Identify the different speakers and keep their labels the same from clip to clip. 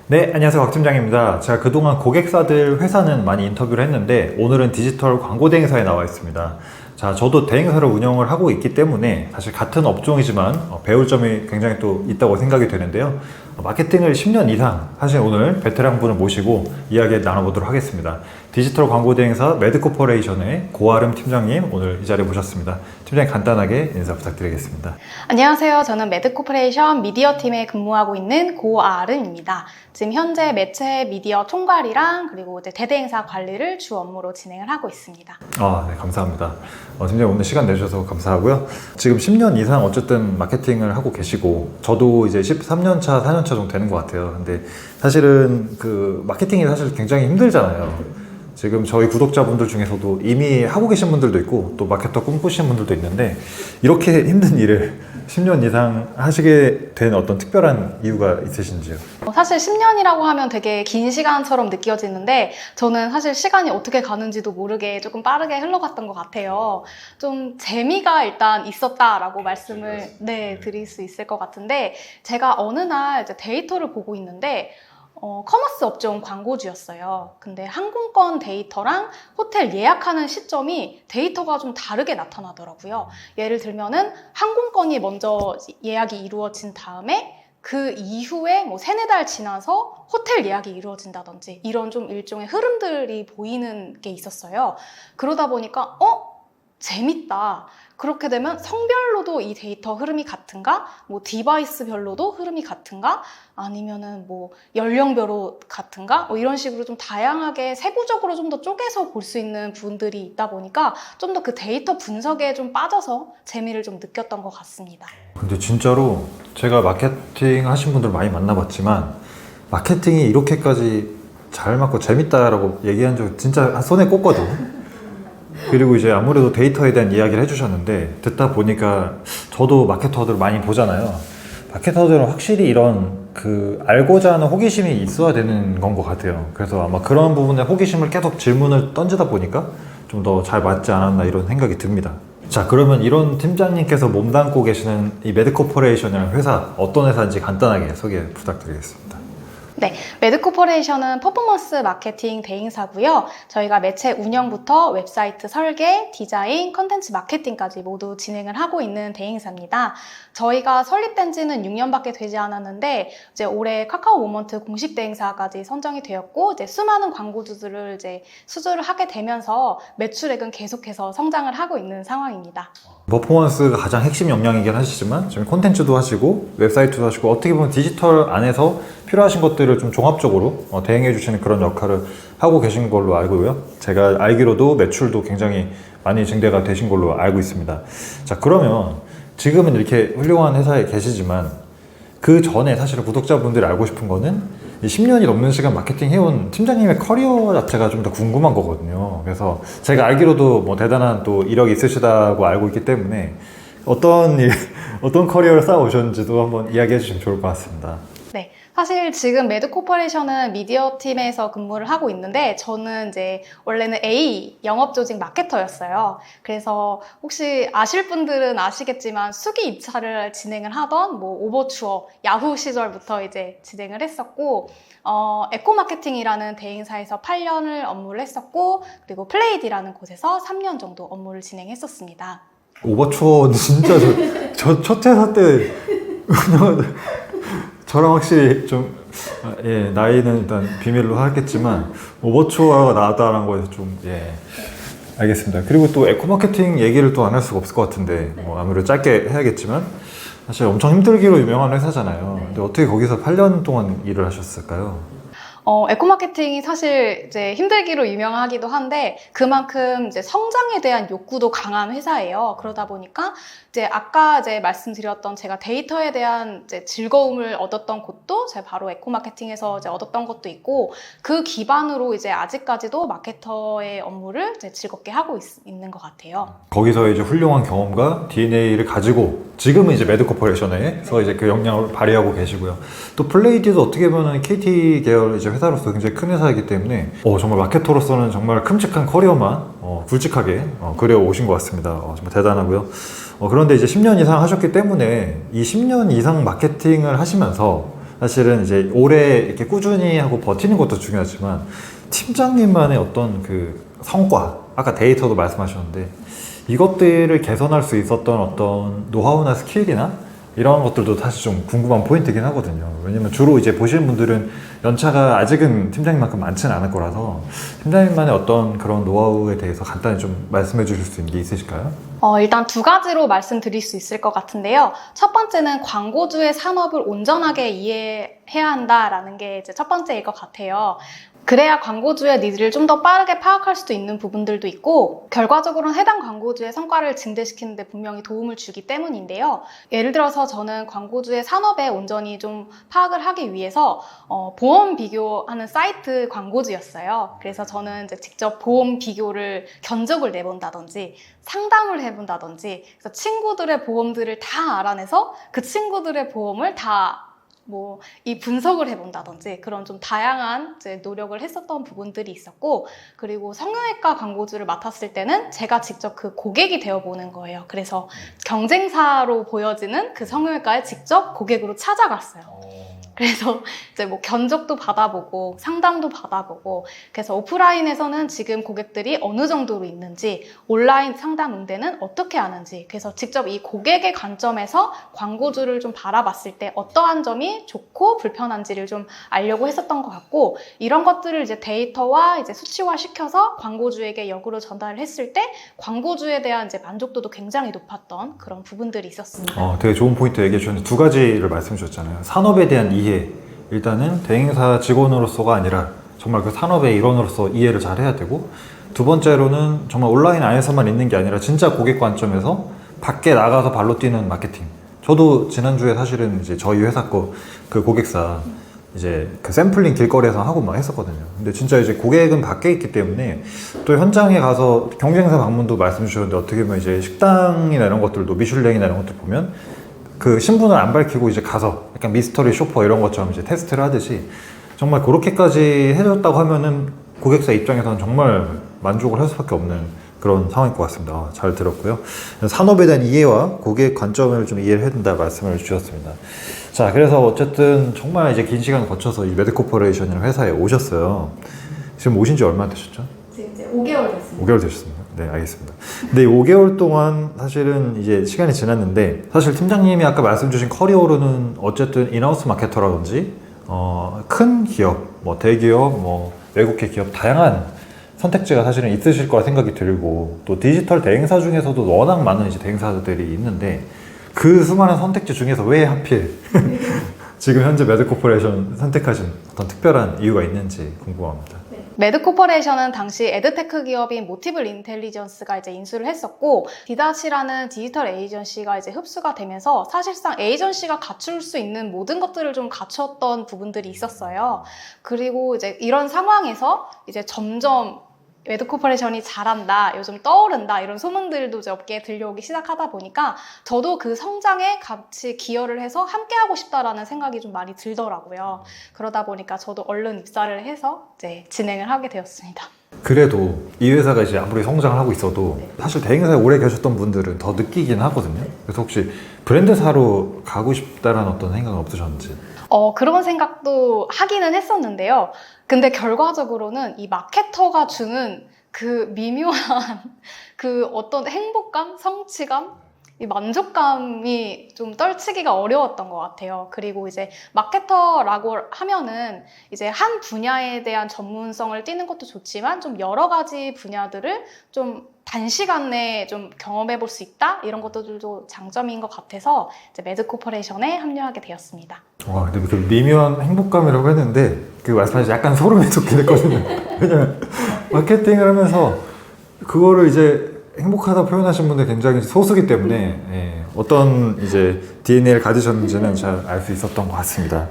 Speaker 1: 네, 안녕하세요. 곽 팀장입니다. 제가 그동안 고객사들 회사는 많이 인터뷰를 했는데 오늘은 디지털 광고 대행사에 나와 있습니다. 자, 저도 대행사를 운영을 하고 있기 때문에 사실 같은 업종이지만 배울 점이 굉장히 또 있다고 생각이 되는데요. 마케팅을 10년 이상 하신 오늘 베테랑 분을 모시고 이야기 나눠보도록 하겠습니다. 디지털 광고 대행사 매드코퍼레이션의 고아름 팀장님 오늘 이 자리에 모셨습니다. 팀장님 간단하게 인사 부탁드리겠습니다.
Speaker 2: 안녕하세요. 저는 매드코퍼레이션 미디어 팀에 근무하고 있는 고아름입니다. 지금 현재 매체 미디어 총괄이랑 그리고 이제 대대행사 관리를 주 업무로 진행을 하고 있습니다.
Speaker 1: 네, 감사합니다. 팀장님 오늘 시간 내주셔서 감사하고요. 지금 10년 이상 어쨌든 마케팅을 하고 계시고 저도 이제 13년 차, 4년 차 정도 되는 것 같아요. 근데 사실은 그 마케팅이 사실 굉장히 힘들잖아요. 지금 저희 구독자분들 중에서도 이미 하고 계신 분들도 있고 또 마케터 꿈꾸시는 분들도 있는데 이렇게 힘든 일을 10년 이상 하시게 된 어떤 특별한 이유가 있으신지요?
Speaker 2: 사실 10년이라고 하면 되게 긴 시간처럼 느껴지는데 저는 사실 시간이 어떻게 가는지도 모르게 조금 빠르게 흘러갔던 것 같아요. 좀 재미가 일단 있었다라고 말씀을 드릴 수 있을 것 같은데 제가 어느 날 이제 데이터를 보고 있는데 커머스 업종 광고주였어요. 근데 항공권 데이터랑 호텔 예약하는 시점이 데이터가 좀 다르게 나타나더라고요. 예를 들면은 항공권이 먼저 예약이 이루어진 다음에 그 이후에 뭐 3-4달 지나서 호텔 예약이 이루어진다든지 이런 좀 일종의 흐름들이 보이는 게 있었어요. 그러다 보니까 재밌다. 그렇게 되면 성별로도 이 데이터 흐름이 같은가? 뭐 디바이스별로도 흐름이 같은가? 아니면은 뭐 연령별로 같은가? 뭐 이런 식으로 좀 다양하게 세부적으로 좀 더 쪼개서 볼 수 있는 부분들이 있다 보니까 좀 더 그 데이터 분석에 좀 빠져서 재미를 좀 느꼈던 것 같습니다.
Speaker 1: 근데 진짜로 제가 마케팅 하신 분들 많이 만나봤지만 마케팅이 이렇게까지 잘 맞고 재밌다라고 얘기한 적 진짜 손에 꼽거든. 그리고 이제 아무래도 데이터에 대한 이야기를 해주셨는데 듣다 보니까 저도 마케터들 많이 보잖아요. 마케터들은 확실히 이런 그 알고자 하는 호기심이 있어야 되는 건 것 같아요. 그래서 아마 그런 부분에 호기심을 계속 질문을 던지다 보니까 좀 더 잘 맞지 않았나 이런 생각이 듭니다. 자, 그러면 이런 팀장님께서 몸담고 계시는 이 매드코퍼레이션이라는 회사 어떤 회사인지 간단하게 소개 부탁드리겠습니다.
Speaker 2: 네, 매드코퍼레이션은 퍼포먼스 마케팅 대행사고요. 저희가 매체 운영부터 웹사이트 설계, 디자인, 컨텐츠 마케팅까지 모두 진행을 하고 있는 대행사입니다. 저희가 설립된 지는 6년밖에 되지 않았는데 이제 올해 카카오 모먼트 공식 대행사까지 선정이 되었고 이제 수많은 광고주들을 이제 수주를 하게 되면서 매출액은 계속해서 성장을 하고 있는 상황입니다.
Speaker 1: 퍼포먼스가 가장 핵심 역량이긴 하시지만 지금 콘텐츠도 하시고 웹사이트도 하시고 어떻게 보면 디지털 안에서 필요하신 것들을 좀 종합적으로 대행해 주시는 그런 역할을 하고 계신 걸로 알고요. 제가 알기로도 매출도 굉장히 많이 증대가 되신 걸로 알고 있습니다. 자, 그러면 지금은 이렇게 훌륭한 회사에 계시지만 그 전에 사실 구독자분들이 알고 싶은 거는 이 10년이 넘는 시간 마케팅 해온 팀장님의 커리어 자체가 좀 더 궁금한 거거든요. 그래서 제가 알기로도 뭐 대단한 또 이력이 있으시다고 알고 있기 때문에 어떤 커리어를 쌓아오셨는지도 한번 이야기해 주시면 좋을 것 같습니다.
Speaker 2: 네, 사실 지금 매드코퍼레이션은 미디어 팀에서 근무를 하고 있는데 저는 이제 원래는 A 영업조직 마케터였어요. 그래서 혹시 아실 분들은 아시겠지만 수기 입찰을 진행을 하던 뭐 오버추어, 야후 시절부터 이제 진행을 했었고 에코마케팅이라는 대행사에서 8년을 업무를 했었고 그리고 플레이디라는 곳에서 3년 정도 업무를 진행했었습니다.
Speaker 1: 오버추어 진짜 저 첫 회사 때 저랑 확실히 좀 나이는 일단 비밀로 하겠지만 오버추어가 나왔다는 거에서 좀 알겠습니다. 그리고 또 에코마케팅 얘기를 또 안 할 수가 없을 것 같은데 뭐 아무래도 짧게 해야겠지만 사실 엄청 힘들기로 유명한 회사잖아요. 근데 어떻게 거기서 8년 동안 일을 하셨을까요?
Speaker 2: 에코마케팅이 사실 이제 힘들기로 유명하기도 한데 그만큼 이제 성장에 대한 욕구도 강한 회사예요. 그러다 보니까 이제 아까 이제 말씀드렸던 제가 데이터에 대한 이제 즐거움을 얻었던 곳도 제가 바로 에코마케팅에서 이제 얻었던 것도 있고 그 기반으로 이제 아직까지도 마케터의 업무를 이제 즐겁게 하고 있는 것 같아요.
Speaker 1: 거기서 이제 훌륭한 경험과 DNA를 가지고 지금은 이제 매드코퍼레이션에서 이제 그 역량을 발휘하고 계시고요. 또 플레이디도 어떻게 보면 KT 계열 이제 회사로서 굉장히 큰 회사이기 때문에 정말 마케터로서는 정말 큼직한 커리어만 굵직하게 그려오신 것 같습니다. 정말 대단하고요. 그런데 이제 10년 이상 하셨기 때문에 이 10년 이상 마케팅을 하시면서 사실은 이제 오래 이렇게 꾸준히 하고 버티는 것도 중요하지만 팀장님만의 어떤 그 성과, 아까 데이터도 말씀하셨는데 이것들을 개선할 수 있었던 어떤 노하우나 스킬이나 이런 것들도 사실 좀 궁금한 포인트긴 하거든요. 왜냐면 주로 이제 보시는 분들은 연차가 아직은 팀장님만큼 많지는 않을 거라서 팀장님만의 어떤 그런 노하우에 대해서 간단히 좀 말씀해 주실 수 있는 게 있으실까요?
Speaker 2: 일단 두 가지로 말씀드릴 수 있을 것 같은데요. 첫 번째는 광고주의 산업을 온전하게 이해해야 한다라는 게 이제 첫 번째일 것 같아요. 그래야 광고주의 니즈를 좀 더 빠르게 파악할 수도 있는 부분들도 있고 결과적으로는 해당 광고주의 성과를 증대시키는 데 분명히 도움을 주기 때문인데요. 예를 들어서 저는 광고주의 산업에 온전히 좀 파악을 하기 위해서 보험 비교하는 사이트 광고주였어요. 그래서 저는 이제 직접 보험 비교를 견적을 내본다든지 상담을 해본다든지 그래서 친구들의 보험들을 다 알아내서 그 친구들의 보험을 다 이 분석을 해본다든지 그런 좀 다양한 이제 노력을 했었던 부분들이 있었고 그리고 성형외과 광고주를 맡았을 때는 제가 직접 그 고객이 되어보는 거예요. 그래서 경쟁사로 보여지는 그 성형외과에 직접 고객으로 찾아갔어요. 그래서 이제 견적도 받아보고 상담도 받아보고 그래서 오프라인에서는 지금 고객들이 어느 정도로 있는지 온라인 상담 응대는 어떻게 하는지 그래서 직접 이 고객의 관점에서 광고주를 좀 바라봤을 때 어떠한 점이 좋고 불편한지를 좀 알려고 했었던 것 같고 이런 것들을 이제 데이터와 이제 수치화 시켜서 광고주에게 역으로 전달을 했을 때 광고주에 대한 이제 만족도도 굉장히 높았던 그런 부분들이 있었습니다.
Speaker 1: 되게 좋은 포인트 얘기해 주셨는데 두 가지를 말씀해 주셨잖아요. 산업에 대한 이해. 일단은 대행사 직원으로서가 아니라 정말 그 산업의 일원으로서 이해를 잘 해야 되고 두 번째로는 정말 온라인 안에서만 있는 게 아니라 진짜 고객 관점에서 밖에 나가서 발로 뛰는 마케팅. 저도 지난주에 사실은 이제 저희 회사 거 그 고객사 이제 그 샘플링 길거리에서 하고 막 했었거든요. 근데 진짜 이제 고객은 밖에 있기 때문에 또 현장에 가서 경쟁사 방문도 말씀 주셨는데 어떻게 보면 이제 식당이나 이런 것들도 미슐랭이나 이런 것들 보면 그 신분을 안 밝히고 이제 가서 약간 미스터리 쇼퍼 이런 것처럼 이제 테스트를 하듯이 정말 그렇게까지 해줬다고 하면은 고객사 입장에서는 정말 만족을 할 수밖에 없는 그런 상황일 것 같습니다. 잘 들었고요. 산업에 대한 이해와 고객 관점을 좀 이해를 해야 된다 말씀을 주셨습니다. 자, 그래서 어쨌든 정말 이제 긴 시간 거쳐서 이 매드코퍼레이션이라는 회사에 오셨어요. 지금 오신 지 얼마나 되셨죠?
Speaker 2: 지금 이제 5개월 됐습니다.
Speaker 1: 5개월 되셨습니다. 네, 알겠습니다. 근데 이 5개월 동안 사실은 이제 시간이 지났는데 사실 팀장님이 아까 말씀 주신 커리어로는 어쨌든 인하우스 마케터라든지 큰 기업, 대기업, 외국계 기업 다양한 선택지가 사실은 있으실 거라 생각이 들고 또 디지털 대행사 중에서도 워낙 많은 이제 대행사들이 있는데 그 수많은 선택지 중에서 왜 하필 지금 현재 매드코퍼레이션 선택하신 어떤 특별한 이유가 있는지 궁금합니다.
Speaker 2: 매드코퍼레이션은 당시 에드테크 기업인 모티블 인텔리전스가 이제 인수를 했었고 디다시라는 디지털 에이전시가 이제 흡수가 되면서 사실상 에이전시가 갖출 수 있는 모든 것들을 좀 갖췄던 부분들이 있었어요. 그리고 이제 이런 상황에서 이제 점점 매드코퍼레이션이 잘한다, 요즘 떠오른다 이런 소문들도 이제 업계에 들려오기 시작하다 보니까 저도 그 성장에 같이 기여를 해서 함께하고 싶다라는 생각이 좀 많이 들더라고요. 그러다 보니까 저도 얼른 입사를 해서 이제 진행을 하게 되었습니다.
Speaker 1: 그래도 이 회사가 이제 아무리 성장을 하고 있어도 사실 대행사에 오래 계셨던 분들은 더 느끼긴 하거든요. 그래서 혹시 브랜드사로 가고 싶다라는 어떤 생각은 없으셨는지?
Speaker 2: 그런 생각도 하기는 했었는데요. 근데 결과적으로는 이 마케터가 주는 그 미묘한 그 어떤 행복감, 성취감, 이 만족감이 좀 떨치기가 어려웠던 것 같아요. 그리고 이제 마케터라고 하면은 이제 한 분야에 대한 전문성을 띠는 것도 좋지만 좀 여러 가지 분야들을 좀 단시간 내에 좀 경험해 볼 수 있다? 이런 것들도 장점인 것 같아서 이제 매드코퍼레이션에 합류하게 되었습니다.
Speaker 1: 와, 근데 그 미묘한 행복감이라고 했는데 그 말씀하신 약간 소름이 돋긴 했거든요. 왜냐면 마케팅을 하면서 그거를 이제 행복하다 표현하신 분들 굉장히 소수기 때문에 어떤 이제 DNA를 가지셨는지는 잘 알 수 있었던 것 같습니다.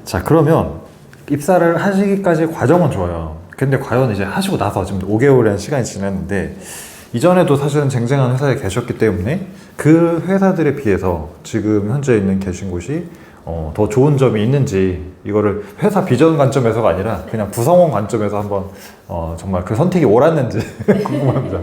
Speaker 1: 자, 그러면 입사를 하시기까지 과정은 좋아요. 근데 과연 이제 하시고 나서 지금 5개월이라는 시간이 지났는데 이전에도 사실은 쟁쟁한 회사에 계셨기 때문에 그 회사들에 비해서 지금 현재 있는 계신 곳이 더 좋은 점이 있는지 이거를 회사 비전 관점에서가 아니라 그냥 구성원 관점에서 한번 정말 그 선택이 옳았는지 궁금합니다.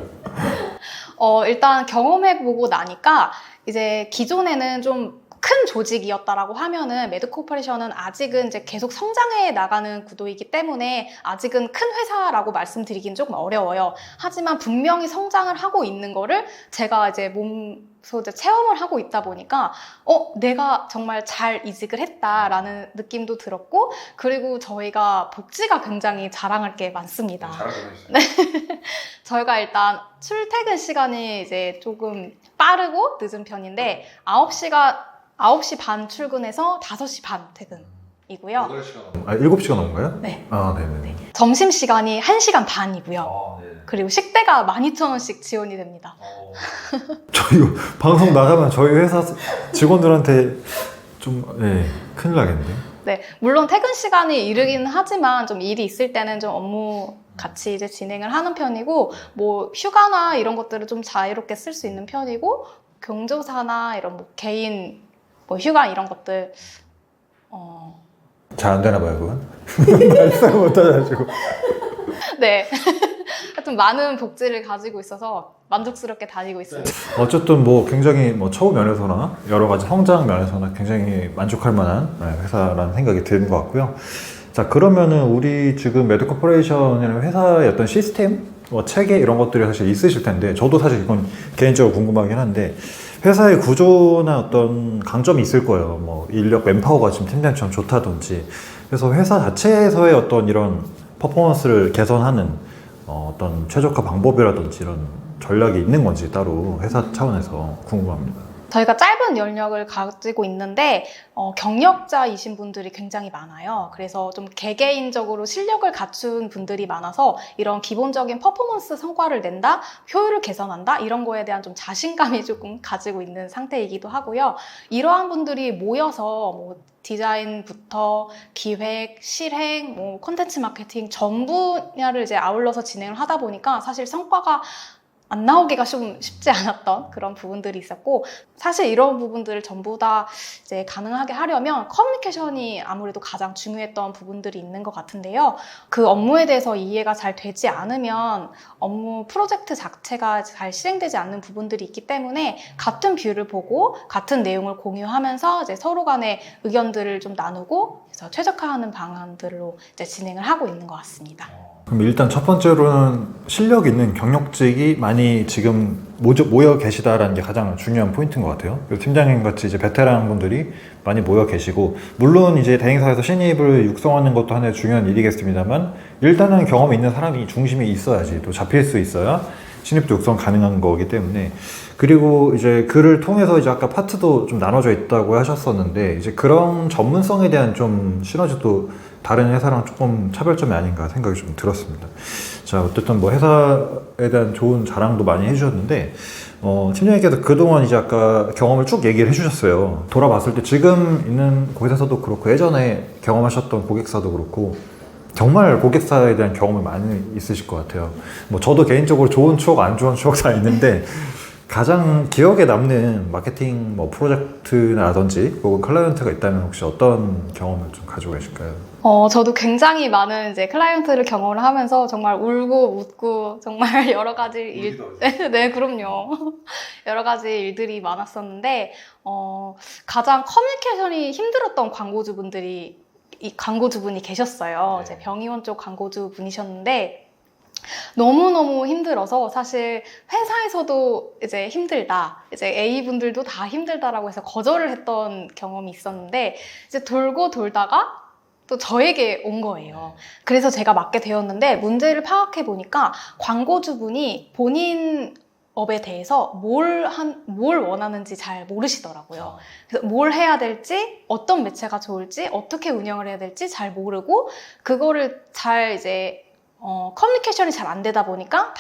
Speaker 2: 일단 경험해보고 나니까 이제 기존에는 좀 큰 조직이었다라고 하면은 매드코퍼레이션은 아직은 이제 계속 성장해 나가는 구도이기 때문에 아직은 큰 회사라고 말씀드리긴 조금 어려워요. 하지만 분명히 성장을 하고 있는 거를 제가 이제 몸소 이제 체험을 하고 있다 보니까 내가 정말 잘 이직을 했다라는 느낌도 들었고, 그리고 저희가 복지가 굉장히 자랑할 게 많습니다. 네. 저희가 일단 출퇴근 시간이 이제 조금 빠르고 늦은 편인데 9시 반 출근해서 5시 반 퇴근이고요.
Speaker 1: 7시간 넘은가요?
Speaker 2: 네.
Speaker 1: 아, 네네.
Speaker 2: 점심시간이 1시간 반이고요. 그리고 식대가 12,000원씩 지원이 됩니다.
Speaker 1: 저희 방송 나가면 저희 회사 직원들한테 좀 큰일 나겠는데.
Speaker 2: 네, 물론 퇴근 시간이 이르긴 하지만 좀 일이 있을 때는 좀 업무 같이 이제 진행을 하는 편이고, 뭐 휴가나 이런 것들을 좀 자유롭게 쓸 수 있는 편이고, 경조사나 이런 뭐 개인 뭐 휴가 이런 것들
Speaker 1: 잘 안 되나 봐요, 그건. 말씀 못 하셔가지고.
Speaker 2: 네. 하여튼 많은 복지를 가지고 있어서 만족스럽게 다니고 있습니다.
Speaker 1: 어쨌든 뭐 굉장히 뭐 처우 면에서나 여러 가지 성장 면에서나 굉장히 만족할 만한 회사라는 생각이 드는 것 같고요. 자, 그러면은 우리 지금 매드코퍼레이션이라는 회사의 어떤 시스템, 뭐 체계 이런 것들이 사실 있으실 텐데, 저도 사실 이건 개인적으로 궁금하긴 한데, 회사의 구조나 어떤 강점이 있을 거예요. 뭐 인력 맨파워가 지금 팀장처럼 좋다든지. 그래서 회사 자체에서의 어떤 이런 퍼포먼스를 개선하는 어떤 최적화 방법이라든지 이런 전략이 있는 건지 따로 회사 차원에서 궁금합니다.
Speaker 2: 저희가 짧은 연력을 가지고 있는데 경력자이신 분들이 굉장히 많아요. 그래서 좀 개개인적으로 실력을 갖춘 분들이 많아서 이런 기본적인 퍼포먼스 성과를 낸다, 효율을 개선한다 이런 거에 대한 좀 자신감이 조금 가지고 있는 상태이기도 하고요. 이러한 분들이 모여서 뭐 디자인부터 기획, 실행, 뭐 콘텐츠 마케팅 전 분야를 이제 아울러서 진행을 하다 보니까 사실 성과가 안 나오기가 좀 쉽지 않았던 그런 부분들이 있었고, 사실 이런 부분들을 전부 다 이제 가능하게 하려면 커뮤니케이션이 아무래도 가장 중요했던 부분들이 있는 것 같은데요. 그 업무에 대해서 이해가 잘 되지 않으면 업무 프로젝트 자체가 잘 실행되지 않는 부분들이 있기 때문에 같은 뷰를 보고 같은 내용을 공유하면서 이제 서로 간의 의견들을 좀 나누고 그래서 최적화하는 방안들로 이제 진행을 하고 있는 것 같습니다.
Speaker 1: 그럼 일단 첫 번째로는 실력 있는 경력직이 많이 지금 모여 계시다라는 게 가장 중요한 포인트인 것 같아요. 그리고 팀장님 같이 이제 베테랑 분들이 많이 모여 계시고, 물론 이제 대행사에서 신입을 육성하는 것도 하나의 중요한 일이겠습니다만, 일단은 경험이 있는 사람이 중심에 있어야지 또 잡힐 수 있어야 신입도 육성 가능한 거기 때문에. 그리고 이제 그를 통해서 이제 아까 파트도 좀 나눠져 있다고 하셨었는데, 이제 그런 전문성에 대한 좀 시너지도 다른 회사랑 조금 차별점이 아닌가 생각이 좀 들었습니다. 자, 어쨌든 뭐 회사에 대한 좋은 자랑도 많이 해주셨는데, 팀장님께서 그동안 이제 아까 경험을 쭉 얘기를 해주셨어요. 돌아봤을 때 지금 있는 고객사도 그렇고 예전에 경험하셨던 고객사도 그렇고 정말 고객사에 대한 경험이 많이 있으실 것 같아요. 뭐 저도 개인적으로 좋은 추억, 안 좋은 추억 다 있는데, 가장 기억에 남는 마케팅 뭐 프로젝트라든지 혹은 클라이언트가 있다면 혹시 어떤 경험을 좀 가지고 계실까요?
Speaker 2: 저도 굉장히 많은 이제 클라이언트를 경험을 하면서 정말 울고 웃고 정말 여러 가지 네, 그럼요. 여러 가지 일들이 많았었는데, 가장 커뮤니케이션이 힘들었던 광고주분이 계셨어요.
Speaker 1: 네.
Speaker 2: 이제 병의원 쪽 광고주 분이셨는데, 너무너무 힘들어서 사실 회사에서도 이제 힘들다, 이제 A분들도 다 힘들다라고 해서 거절을 했던 경험이 있었는데, 이제 돌고 돌다가 또 저에게 온 거예요. 그래서 제가 맡게 되었는데, 문제를 파악해 보니까 광고주분이 본인 업에 대해서 뭘 원하는지 잘 모르시더라고요. 그래서 뭘 해야 될지, 어떤 매체가 좋을지, 어떻게 운영을 해야 될지 잘 모르고, 그거를 잘 이제 커뮤니케이션이 잘 안 되다 보니까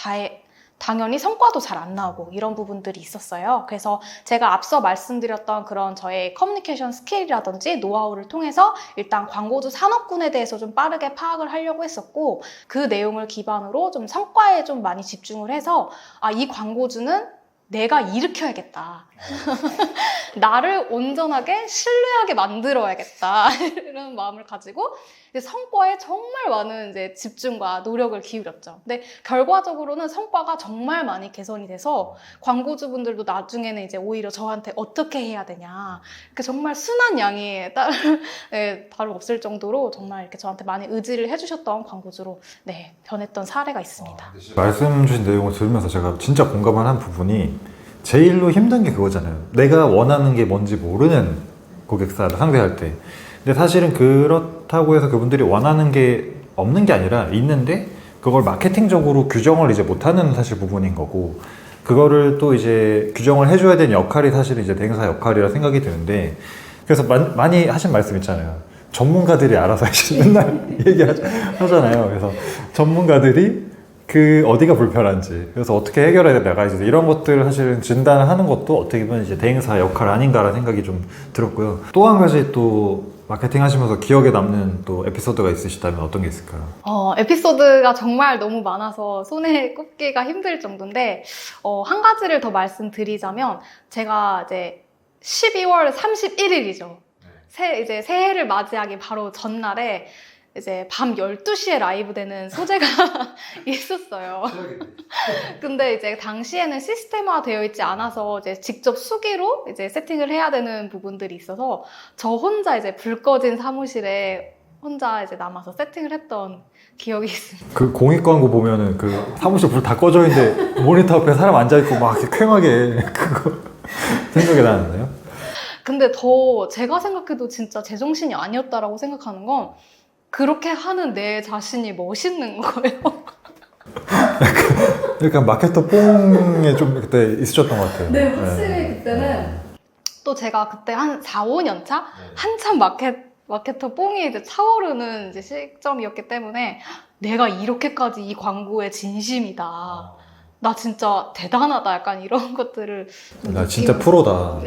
Speaker 2: 당연히 성과도 잘 안 나오고 이런 부분들이 있었어요. 그래서 제가 앞서 말씀드렸던 그런 저의 커뮤니케이션 스킬이라든지 노하우를 통해서 일단 광고주 산업군에 대해서 좀 빠르게 파악을 하려고 했었고, 그 내용을 기반으로 좀 성과에 좀 많이 집중을 해서 이 광고주는 내가 일으켜야겠다. 나를 온전하게 신뢰하게 만들어야겠다 이런 마음을 가지고 이제 성과에 정말 많은 이제 집중과 노력을 기울였죠. 근데 결과적으로는 성과가 정말 많이 개선이 돼서 광고주분들도 나중에는 이제 오히려 저한테 어떻게 해야 되냐 이렇게 정말 순한 양이 따로 없을 정도로 정말 이렇게 저한테 많이 의지를 해주셨던 광고주로 네, 변했던 사례가 있습니다.
Speaker 1: 말씀 주신 내용을 들으면서 제가 진짜 공감한 부분이 제일로 힘든 게 그거잖아요. 내가 원하는 게 뭔지 모르는 고객사를 상대할 때. 근데 사실은 그렇다고 해서 그분들이 원하는 게 없는 게 아니라 있는데 그걸 마케팅적으로 규정을 이제 못하는 사실 부분인 거고, 그거를 또 이제 규정을 해줘야 되는 역할이 사실은 이제 대행사 역할이라 생각이 드는데, 그래서 많이 하신 말씀 있잖아요. 전문가들이 알아서 맨날 얘기하잖아요. 그래서 전문가들이 그 어디가 불편한지, 그래서 어떻게 해결해 나가야지, 이런 것들을 사실은 진단하는 것도 어떻게 보면 이제 대행사 역할 아닌가라는 생각이 좀 들었고요. 또 한 가지 또 마케팅 하시면서 기억에 남는 또 에피소드가 있으시다면 어떤 게 있을까요?
Speaker 2: 에피소드가 정말 너무 많아서 손에 꼽기가 힘들 정도인데, 한 가지를 더 말씀드리자면, 제가 이제 12월 31일이죠. 이제 새해를 맞이하기 바로 전날에 이제 밤 12시에 라이브 되는 소재가 있었어요. 근데 이제 당시에는 시스템화 되어 있지 않아서 이제 직접 수기로 이제 세팅을 해야 되는 부분들이 있어서 저 혼자 이제 불 꺼진 사무실에 혼자 이제 남아서 세팅을 했던 기억이 있습니다.
Speaker 1: 그 공익 광고 보면은 그 사무실 불 다 꺼져 있는데 모니터 앞에 사람 앉아있고 막 이렇게 쾌하게 그거 생각이 나는데요?
Speaker 2: 근데 더 제가 생각해도 진짜 제정신이 아니었다라고 생각하는 건 그렇게 하는 내 자신이 멋있는 거예요.
Speaker 1: 약간 마케터 뽕에 좀 그때 있으셨던 것 같아요.
Speaker 2: 네, 확실히 그때는 또 제가 그때 한 4, 5년 차? 한참 마케터 뽕이 이제 차오르는 이제 시점이었기 때문에 내가 이렇게까지 이 광고에 진심이다. 나 진짜 대단하다. 약간 이런 것들을.
Speaker 1: 나 진짜 프로다.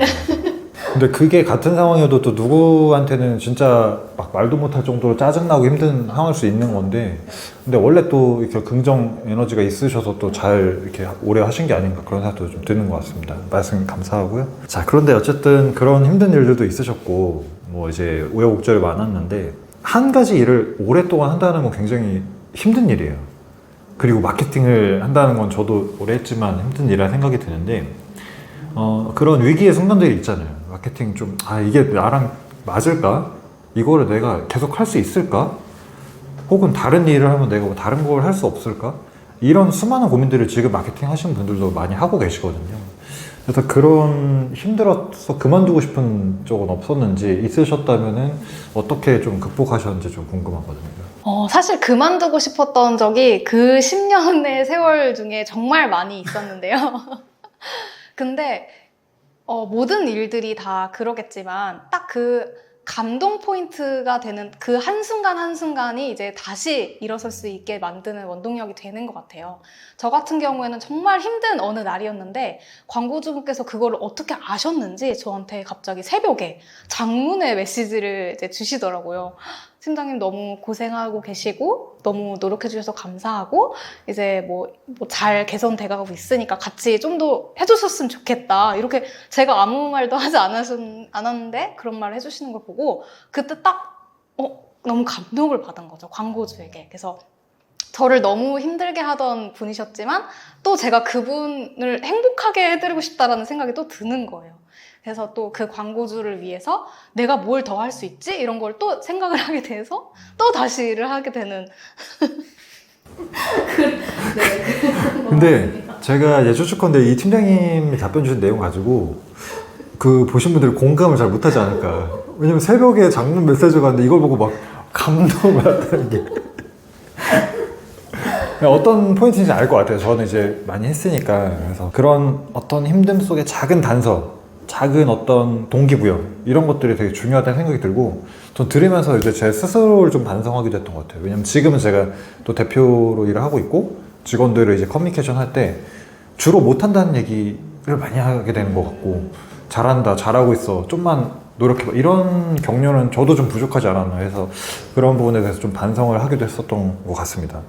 Speaker 1: 근데 그게 같은 상황이어도 또 누구한테는 진짜 막 말도 못할 정도로 짜증나고 힘든 상황일 수 있는 건데, 근데 원래 또 이렇게 긍정 에너지가 있으셔서 또 잘 이렇게 오래 하신 게 아닌가 그런 생각도 좀 드는 것 같습니다. 말씀 감사하고요. 자, 그런데 어쨌든 그런 힘든 일들도 있으셨고 뭐 이제 우여곡절이 많았는데, 한 가지 일을 오랫동안 한다는 건 굉장히 힘든 일이에요. 그리고 마케팅을 한다는 건 저도 오래 했지만 힘든 일이라 생각이 드는데, 그런 위기의 순간들이 있잖아요. 마케팅 좀, 이게 나랑 맞을까? 이거를 내가 계속 할 수 있을까? 혹은 다른 일을 하면 내가 뭐 다른 걸 할 수 없을까? 이런 수많은 고민들을 지금 마케팅 하시는 분들도 많이 하고 계시거든요. 그래서 그런 힘들어서 그만두고 싶은 쪽은 없었는지, 있으셨다면은 어떻게 좀 극복하셨는지 좀 궁금하거든요.
Speaker 2: 사실 그만두고 싶었던 적이 그 10년의 세월 중에 정말 많이 있었는데요. 근데 모든 일들이 다 그러겠지만 딱 그 감동 포인트가 되는 그 한순간 한순간이 이제 다시 일어설 수 있게 만드는 원동력이 되는 것 같아요. 저 같은 경우에는 정말 힘든 어느 날이었는데 광고주분께서 그거를 어떻게 아셨는지 저한테 갑자기 새벽에 장문의 메시지를 이제 주시더라고요. 팀장님 너무 고생하고 계시고 너무 노력해 주셔서 감사하고 이제 뭐 잘 개선돼 가고 있으니까 같이 좀 더 해주셨으면 좋겠다. 이렇게 제가 아무 말도 하지 않았는데 그런 말을 해주시는 걸 보고 그때 딱 너무 감동을 받은 거죠. 광고주에게. 그래서 저를 너무 힘들게 하던 분이셨지만 또 제가 그분을 행복하게 해드리고 싶다라는 생각이 또 드는 거예요. 그래서 또 그 광고주를 위해서 내가 뭘 더 할 수 있지? 이런 걸 또 생각을 하게 돼서 또 다시 일을 하게 되는.
Speaker 1: 근데 제가 예추측컨대 이 팀장님이 답변 주신 내용 가지고 그 보신 분들이 공감을 잘 못하지 않을까. 왜냐면 새벽에 장문 메시지가 왔는데 이걸 보고 막 감동을 받았다는 게 어떤 포인트인지 알 것 같아요. 저는 이제 많이 했으니까. 그래서 그런 어떤 힘듦 속에 작은 단서, 작은 어떤 동기부여, 이런 것들이 되게 중요하다는 생각이 들고, 전 들으면서 이제 제 스스로를 좀 반성하게 됐던 것 같아요. 왜냐면 지금은 제가 또 대표로 일을 하고 있고 직원들을 이제 커뮤니케이션 할 때 주로 못한다는 얘기를 많이 하게 되는 것 같고, 잘한다, 잘하고 있어, 좀만 노력해봐, 이런 격려는 저도 좀 부족하지 않았나 해서 그런 부분에 대해서 좀 반성을 하기도 했었던 것 같습니다.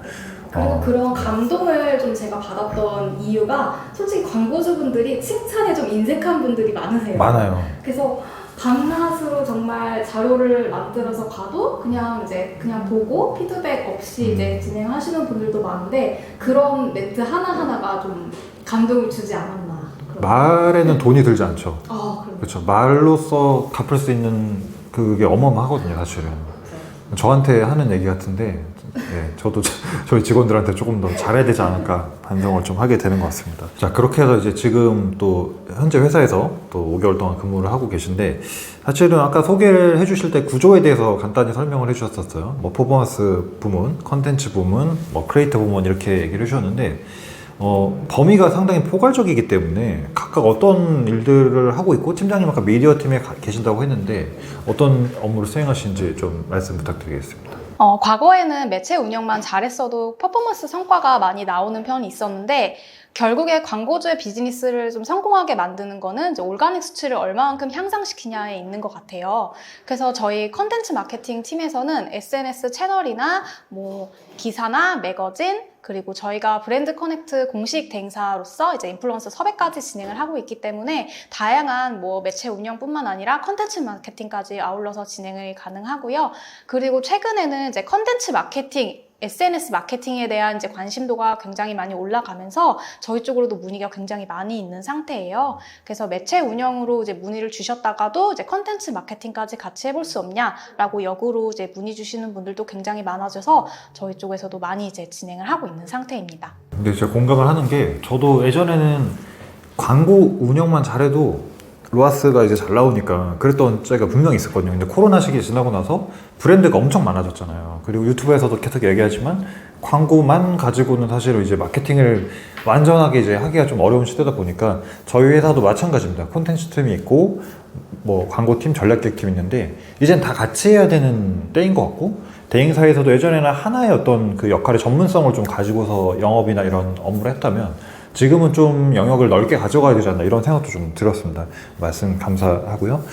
Speaker 2: 그리고 그런 감동을 좀 제가 받았던 이유가 솔직히 광고주분들이 칭찬에 좀 인색한 분들이 많으세요.
Speaker 1: 많아요.
Speaker 2: 그래서 밤낮으로 정말 자료를 만들어서 가도 그냥 보고 피드백 없이 이제 진행하시는 분들도 많은데 그런 멘트 하나하나가 좀 감동을 주지 않았나.
Speaker 1: 말에는 돈이 들지 않죠.
Speaker 2: 그럼.
Speaker 1: 그렇죠. 말로써 갚을 수 있는 그게 어마어마하거든요, 사실은. 저한테 하는 얘기 같은데, 저도 저희 직원들한테 조금 더 잘해야 되지 않을까 반성을 좀 하게 되는 것 같습니다. 자, 그렇게 해서 이제 지금 또 현재 회사에서 또 5개월 동안 근무를 하고 계신데, 사실은 아까 소개를 해주실 때 구조에 대해서 간단히 설명을 해주셨었어요. 뭐 퍼포먼스 부문, 컨텐츠 부문, 뭐 크리에이터 부문 이렇게 얘기를 해주셨는데, 범위가 상당히 포괄적이기 때문에 각각 어떤 일들을 하고 있고, 팀장님 아까 미디어 팀에 계신다고 했는데 어떤 업무를 수행하시는지 좀 말씀 부탁드리겠습니다.
Speaker 2: 과거에는 매체 운영만 잘했어도 퍼포먼스 성과가 많이 나오는 편이 있었는데 결국에 광고주의 비즈니스를 좀 성공하게 만드는 거는 이제 올가닉 수치를 얼마만큼 향상시키냐에 있는 것 같아요. 그래서 저희 컨텐츠 마케팅 팀에서는 SNS 채널이나 뭐 기사나 매거진 그리고 저희가 브랜드 커넥트 공식 대행사로서 이제 인플루언서 섭외까지 진행을 하고 있기 때문에 다양한 뭐 매체 운영뿐만 아니라 컨텐츠 마케팅까지 아울러서 진행이 가능하고요. 그리고 최근에는 이제 컨텐츠 마케팅 SNS 마케팅에 대한 이제 관심도가 굉장히 많이 올라가면서 저희 쪽으로도 문의가 굉장히 많이 있는 상태예요. 그래서 매체 운영으로 이제 문의를 주셨다가도 이제 컨텐츠 마케팅까지 같이 해볼 수 없냐라고 역으로 이제 문의 주시는 분들도 굉장히 많아져서 저희 쪽에서도 많이 이제 진행을 하고 있는 상태입니다.
Speaker 1: 근데 제가 공감을 하는 게 저도 예전에는 광고 운영만 잘해도 로아스가 이제 잘 나오니까 그랬던 때가 분명히 있었거든요. 근데 코로나 시기 지나고 나서 브랜드가 엄청 많아졌잖아요. 그리고 유튜브에서도 계속 얘기하지만 광고만 가지고는 사실은 이제 마케팅을 완전하게 이제 하기가 좀 어려운 시대다 보니까 저희 회사도 마찬가지입니다. 콘텐츠 팀이 있고 뭐 광고팀, 전략기획팀이 있는데 이젠 다 같이 해야 되는 때인 것 같고 대행사에서도 예전에는 하나의 어떤 그 역할의 전문성을 좀 가지고서 영업이나 이런 업무를 했다면 지금은 좀 영역을 넓게 가져가야 되지 않나 이런 생각도 좀 들었습니다. 말씀 감사하고요.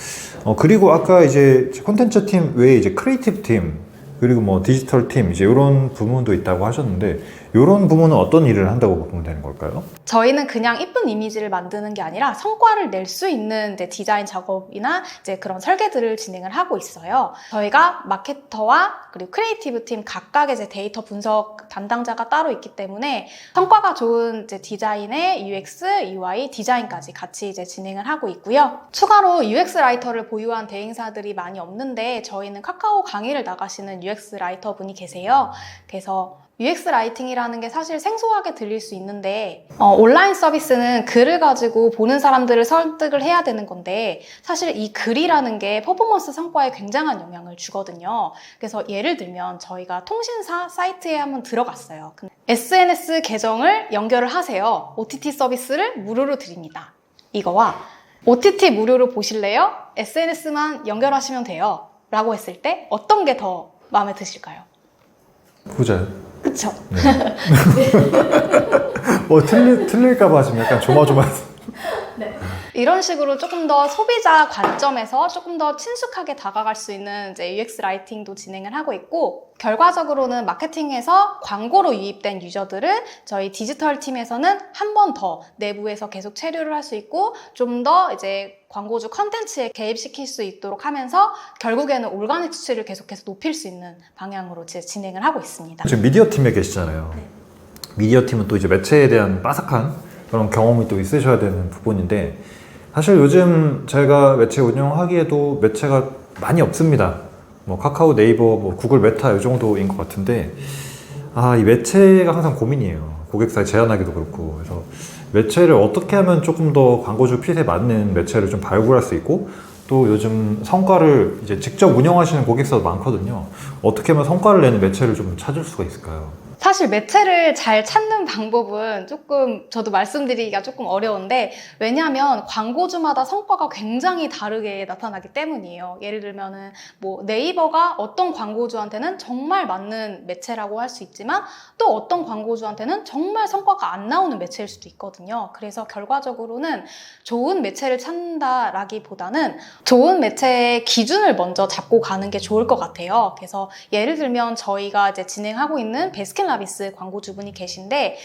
Speaker 1: 그리고 아까 이제 콘텐츠 팀 외에 이제 크리에이티브 팀 그리고 뭐 디지털 팀 이제 이런 부문도 있다고 하셨는데 이런 부문은 어떤 일을 한다고 보면 되는 걸까요?
Speaker 2: 저희는 그냥 이쁜 이미지를 만드는 게 아니라 성과를 낼 수 있는 이제 디자인 작업이나 이제 그런 설계들을 진행을 하고 있어요. 저희가 마케터와 그리고 크리에이티브 팀 각각의 이제 데이터 분석 담당자가 따로 있기 때문에 성과가 좋은 이제 디자인의 UX, UI, 디자인까지 같이 이제 진행을 하고 있고요. 추가로 UX 라이터를 보유한 대행사들이 많이 없는데 저희는 카카오 강의를 나가시는 UX 라이터 분이 계세요. 그래서 UX 라이팅이라는 게 사실 생소하게 들릴 수 있는데 온라인 서비스는 글을 가지고 보는 사람들을 설득을 해야 되는 건데 사실 이 글이라는 게 퍼포먼스 성과에 굉장한 영향을 주거든요. 그래서 예를 들면 저희가 통신사 사이트에 한번 들어갔어요. SNS 계정을 연결을 하세요. OTT 서비스를 무료로 드립니다. 이거와 OTT 무료로 보실래요? SNS만 연결하시면 돼요. 라고 했을 때 어떤 게 더 마음에 드실까요?
Speaker 1: 후자요.
Speaker 2: 그쵸?
Speaker 1: 네. 틀릴까봐 지금 약간 조마조마해서.
Speaker 2: 네. 이런 식으로 조금 더 소비자 관점에서 조금 더 친숙하게 다가갈 수 있는 이제 UX 라이팅도 진행을 하고 있고 결과적으로는 마케팅에서 광고로 유입된 유저들을 저희 디지털 팀에서는 한 번 더 내부에서 계속 체류를 할 수 있고 좀 더 이제 광고주 컨텐츠에 개입시킬 수 있도록 하면서 결국에는 올가닉 수치를 계속해서 높일 수 있는 방향으로 이제 진행을 하고 있습니다.
Speaker 1: 지금 미디어 팀에 계시잖아요.
Speaker 2: 네.
Speaker 1: 미디어 팀은 또 이제 매체에 대한 빠삭한 그런 경험이 또 있으셔야 되는 부분인데 사실 요즘 제가 매체 운영하기에도 매체가 많이 없습니다. 뭐 카카오, 네이버, 뭐 구글, 메타 이 정도인 것 같은데 이 매체가 항상 고민이에요. 고객사에 제안하기도 그렇고 그래서 매체를 어떻게 하면 조금 더 광고주 핏에 맞는 매체를 좀 발굴할 수 있고 또 요즘 성과를 이제 직접 운영하시는 고객사도 많거든요. 어떻게 하면 성과를 내는 매체를 좀 찾을 수가 있을까요?
Speaker 2: 사실 매체를 잘 찾는 방법은 조금 저도 말씀드리기가 조금 어려운데 왜냐하면 광고주마다 성과가 굉장히 다르게 나타나기 때문이에요. 예를 들면은 뭐 네이버가 어떤 광고주한테는 정말 맞는 매체라고 할 수 있지만 또 어떤 광고주한테는 정말 성과가 안 나오는 매체일 수도 있거든요. 그래서 결과적으로는 좋은 매체를 찾는다라기보다는 좋은 매체의 기준을 먼저 잡고 가는 게 좋을 것 같아요. 그래서 예를 들면 저희가 이제 진행하고 있는 베스킨 베스킨라빈스 광고주분이 계신데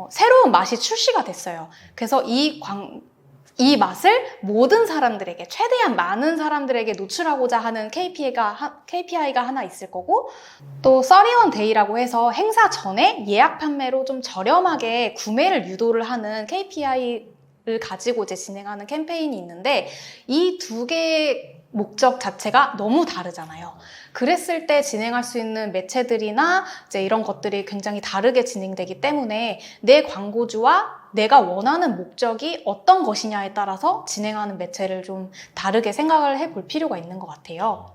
Speaker 2: 새로운 맛이 출시가 됐어요. 그래서 이 맛을 모든 사람들에게, 최대한 많은 사람들에게 노출하고자 하는 KPI가 하나 있을 거고, 또 31데이라고 해서 행사 전에 예약 판매로 좀 저렴하게 구매를 유도를 하는 KPI를 가지고 이제 진행하는 캠페인이 있는데, 이 두 개의 목적 자체가 너무 다르잖아요. 그랬을 때 진행할 수 있는 매체들이나 이제 이런 것들이 굉장히 다르게 진행되기 때문에 내 광고주와 내가 원하는 목적이 어떤 것이냐에 따라서 진행하는 매체를 좀 다르게 생각을 해볼 필요가 있는 것 같아요.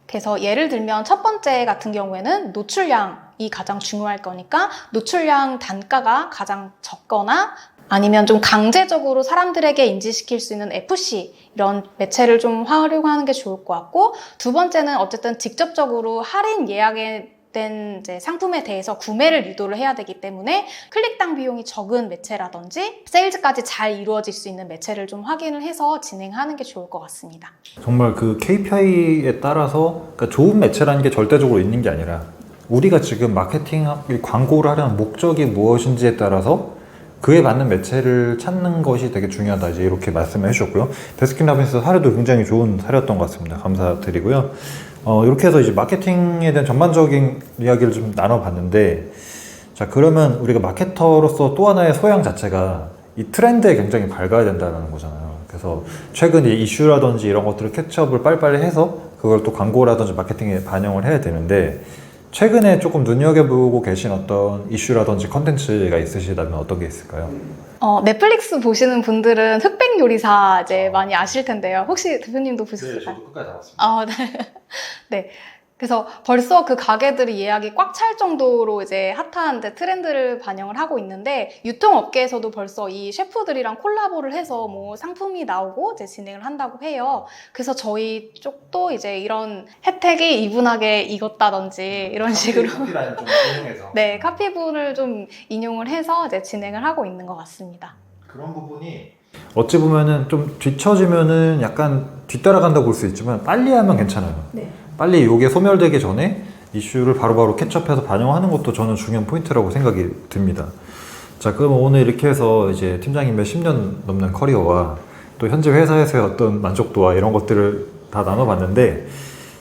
Speaker 2: 그래서 예를 들면 첫 번째 같은 경우에는 노출량이 가장 중요할 거니까 노출량 단가가 가장 적거나 아니면 좀 강제적으로 사람들에게 인지시킬 수 있는 FC 이런 매체를 좀 활용하는 게 좋을 것 같고, 두 번째는 어쨌든 직접적으로 할인 예약에 된 이제 상품에 대해서 구매를 유도를 해야 되기 때문에 클릭당 비용이 적은 매체라든지 세일즈까지 잘 이루어질 수 있는 매체를 좀 확인을 해서 진행하는 게 좋을 것 같습니다.
Speaker 1: 정말 그 KPI에 따라서 그러니까 좋은 매체라는 게 절대적으로 있는 게 아니라 우리가 지금 마케팅 광고를 하려는 목적이 무엇인지에 따라서 그에 맞는 매체를 찾는 것이 되게 중요하다, 이제 이렇게 말씀을 해주셨고요. 베스킨라빈스 사례도 굉장히 좋은 사례였던 것 같습니다. 감사드리고요. 이렇게 해서 이제 마케팅에 대한 전반적인 이야기를 좀 나눠봤는데, 자, 그러면 우리가 마케터로서 또 하나의 소양 자체가 이 트렌드에 굉장히 밝아야 된다는 거잖아요. 그래서 최근 이 이슈라든지 이런 것들을 캐치업을 빨리빨리 해서 그걸 또 광고라든지 마케팅에 반영을 해야 되는데, 최근에 조금 눈여겨보고 계신 어떤 이슈라든지 컨텐츠가 있으시다면 어떤 게 있을까요?
Speaker 2: 넷플릭스 보시는 분들은 흑백 요리사 이제 많이 아실 텐데요. 혹시 대표님도 보셨을까요?
Speaker 1: 네, 저도 끝까지 알았습니다.
Speaker 2: 네. 네. 그래서 벌써 그 가게들이 예약이 꽉 찰 정도로 이제 핫한 이제 트렌드를 반영을 하고 있는데, 유통업계에서도 벌써 이 셰프들이랑 콜라보를 해서 뭐 상품이 나오고 이제 진행을 한다고 해요. 그래서 저희 쪽도 이제 이런 혜택이 이분하게 익었다든지 이런 식으로
Speaker 1: 카피라인 좀 인용해서
Speaker 2: 네, 카피분을 좀 인용을 해서 이제 진행을 하고 있는 것 같습니다.
Speaker 1: 그런 부분이 어찌 보면은 좀 뒤처지면은 약간 뒤따라간다고 볼 수 있지만 빨리 하면 괜찮아요.
Speaker 2: 네.
Speaker 1: 빨리 이게 소멸되기 전에 이슈를 바로바로 캐치업해서 반영하는 것도 저는 중요한 포인트라고 생각이 듭니다. 자, 그럼 오늘 이렇게 해서 이제 팀장님의 10년 넘는 커리어와 또 현재 회사에서의 어떤 만족도와 이런 것들을 다 나눠봤는데,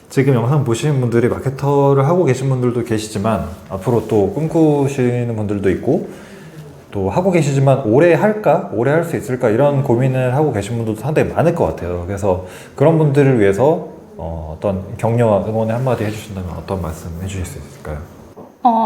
Speaker 1: 지금 영상 보시는 분들이 마케터를 하고 계신 분들도 계시지만 앞으로 또 꿈꾸시는 분들도 있고, 또 하고 계시지만 오래 할까? 오래 할 수 있을까? 이런 고민을 하고 계신 분들도 상당히 많을 것 같아요. 그래서 그런 분들을 위해서 어떤 격려와 응원의 한마디 해주신다면 어떤 말씀 해주실 수 있을까요?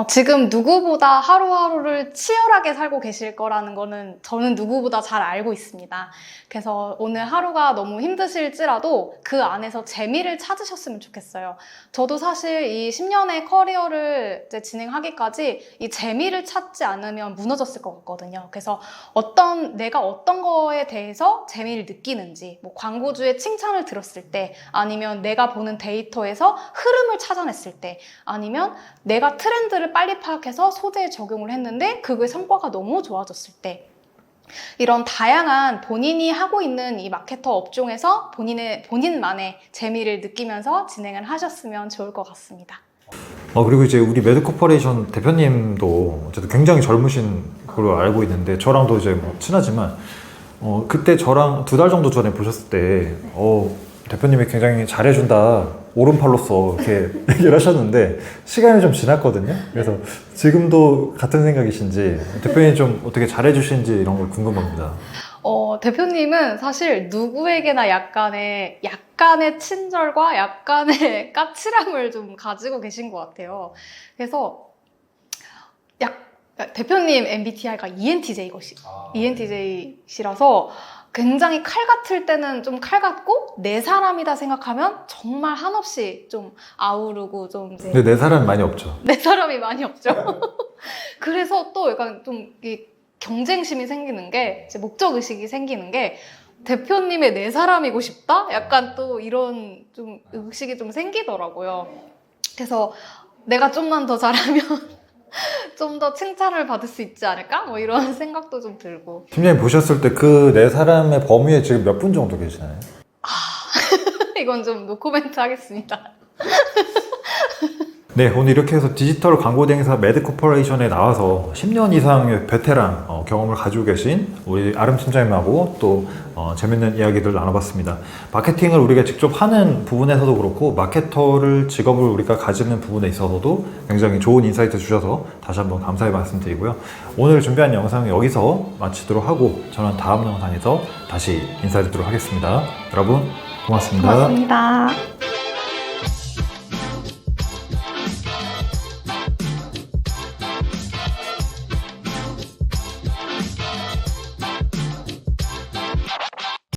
Speaker 2: 지금 누구보다 하루하루를 치열하게 살고 계실 거라는 거는 저는 누구보다 잘 알고 있습니다. 그래서 오늘 하루가 너무 힘드실지라도 그 안에서 재미를 찾으셨으면 좋겠어요. 저도 사실 이 10년의 커리어를 이제 진행하기까지 이 재미를 찾지 않으면 무너졌을 것 같거든요. 그래서 내가 어떤 거에 대해서 재미를 느끼는지, 뭐 광고주의 칭찬을 들었을 때, 아니면 내가 보는 데이터에서 흐름을 찾아냈을 때, 아니면 내가 트렌드를 빨리 파악해서 소재에 적용을 했는데 그게 성과가 너무 좋아졌을 때, 이런 다양한 본인이 하고 있는 이 마케터 업종에서 본인만의 재미를 느끼면서 진행을 하셨으면 좋을 것 같습니다.
Speaker 1: 그리고 이제 우리 매드코퍼레이션 대표님도 어쨌든 굉장히 젊으신 걸로 알고 있는데, 저랑도 이제 뭐 친하지만 그때 저랑 2달 정도 전에 보셨을 때 대표님이 굉장히 잘해준다, 오른팔로서 이렇게 얘기를 하셨는데 시간이 좀 지났거든요. 그래서 지금도 같은 생각이신지, 대표님이 좀 어떻게 잘해주시는지 이런 걸 궁금합니다.
Speaker 2: 대표님은 사실 누구에게나 약간의 친절과 약간의 까칠함을 좀 가지고 계신 것 같아요. 그래서 대표님 MBTI가 ENTJ시라서 굉장히 칼 같을 때는 좀 칼 같고, 내 사람이다 생각하면 정말 한없이 좀 아우르고 좀 이제
Speaker 1: 근데 내 사람이 많이 없죠.
Speaker 2: 내 사람이 많이 없죠. 그래서 또 약간 좀 이 경쟁심이 생기는 게, 이제 목적의식이 생기는 게, 대표님의 내 사람이고 싶다? 약간 또 이런 좀 의식이 좀 생기더라고요. 그래서 내가 좀만 더 잘하면 좀 더 칭찬을 받을 수 있지 않을까? 뭐 이런 생각도 좀 들고.
Speaker 1: 팀장님 보셨을 때 그 네 사람의 범위에 지금 몇 분 정도 계시나요?
Speaker 2: 이건 좀 노코멘트 하겠습니다.
Speaker 1: 네, 오늘 이렇게 해서 디지털 광고 대행사 매드코퍼레이션에 나와서 10년 이상의 베테랑 경험을 가지고 계신 우리 아름 팀장님하고 또 재밌는 이야기들 나눠봤습니다. 마케팅을 우리가 직접 하는 부분에서도 그렇고 마케터를 직업을 우리가 가지는 부분에 있어서도 굉장히 좋은 인사이트 주셔서 다시 한번 감사의 말씀드리고요. 오늘 준비한 영상은 여기서 마치도록 하고 저는 다음 영상에서 다시 인사드리도록 하겠습니다. 여러분 고맙습니다.
Speaker 2: 고맙습니다.